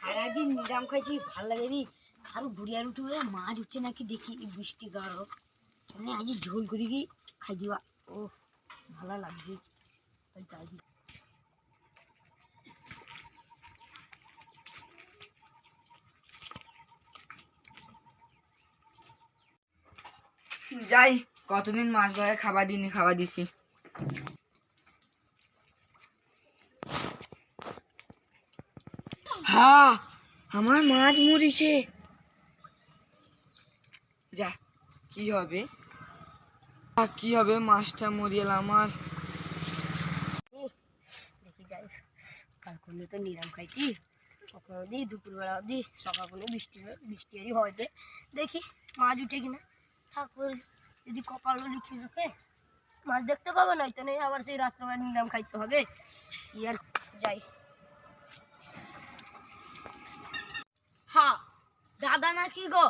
সারাদিন নিরাম খাইছি, ভাল লাগেনি। আরো বুড়িয়ার উঠে মাছ উঠছে নাকি দেখি, বৃষ্টি গাঢ় মানে আজ ঝোল করি কি খাই দিবা। ও ভালো লাগবে। যাই, কতদিন মাছ ধরে খাবার দিনি, খাবার দিছি। হ্যাঁ, আমার মাছ মরিছে। যা, কি হবে কি হবে, মাছটা মরিয়াল আমার। দেখি যাই, কাল করলে তো নিরাম খাইছি, সকাল অবধি দুপুরবেলা অবধি, সকাল করলে বৃষ্টি হয়তে দেখি মাছ উঠে কিনা। ঠাকুর যদি কপালও লিখে রাখে মাছ দেখতে পাবো, নয়তো নেই, আবার সেই রাত্রবেলা নিরাম খাইতে হবে। কি আর যাই। হ্যাঁ দাদা নাকি গো?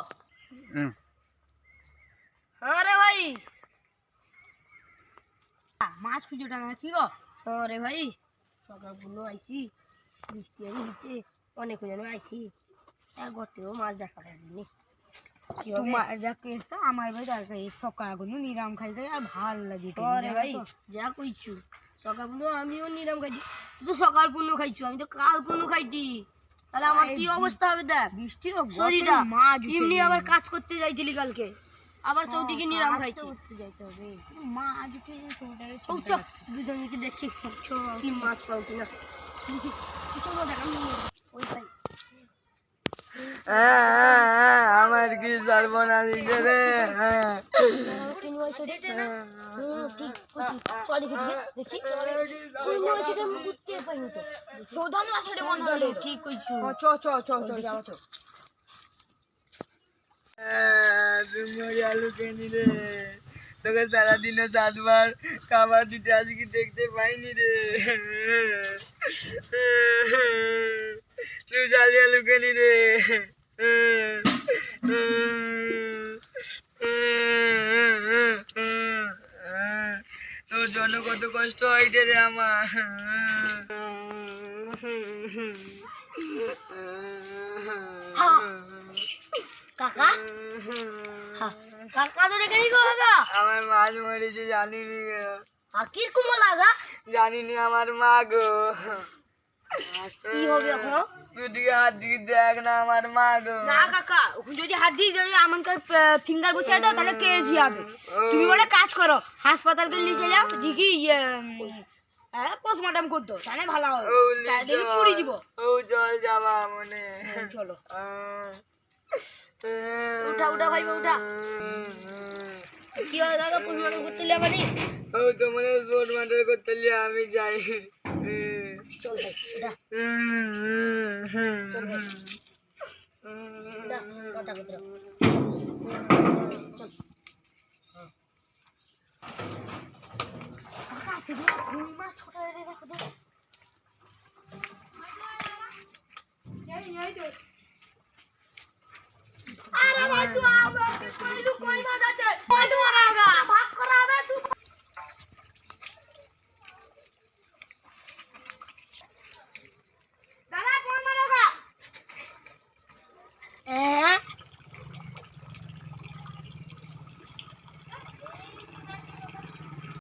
হ্যাঁ রে ভাই, মাছ খুঁজে টাকা কি গো? হ্যাঁ রে ভাই, সকালগুলো আইছি, বৃষ্টি হচ্ছে, অনেক যেন আইছি, গর্তেও মাছ দেখা পাইনি। আমার সকালগুলো নিরাম খাইতে আর ভাল লাগে। রে ভাই যা কইছু, সকালগুলো আমিও নিরাম খাইছি, তুই সকাল পূর্ণ খাইছু, আমি তো কাল পূর্ণ খাইছি। তাহলে আমার কি অবস্থা হবে দেখ, বৃষ্টির শরীরটা এমনি আবার কাজ করতে যাইছিলি কালকে, আবার চৌটিকে নিরাম খাইছি। দুজনকে দেখি কি মাছ পাও কিনা। আমার কি সর্বনাশ রে। ঠিক কইছু। আলু কেনি রে, তোকে সারাদিনে 7 বার খাবার দিতে আজকে দেখতে পাইনি রে। তুই জালি আলু কেনি রে। তোর জন্য কত কষ্ট হইছে রে আমার। কাকা কাকা তো রেখে গো কাকা, আমার মাছ মরেছে জানিনি। আকির কুমো লাগা জানিনি আমার মা গো। কি হবে এখন? তুই দিকে হাত দিয়ে দেখ না, আমার মা গো। না কাকা, যদি হাত দিয়ে যদি আমাকে ফিঙ্গার বসিয়ে দাও তাহলে কেস হবে। তুমি বলে কাজ করো, হাসপাতালকে নিয়ে চলে যাও, দেখি পোস্টমর্টম করতো, তাহলে ভালো হবে। দেখি পুড়ি দিব। ও জল যাবা মনে। চলো উঠা উঠা ভাই উঠা। কি হয় দাদা, পোস্টমর্টম করতে যাবে নি? ও তো মনে পোস্টমর্টম করতে লিয়ে আমি যাই। চল ভাই উঠা, চল ভাই উঠা, কথা কথা।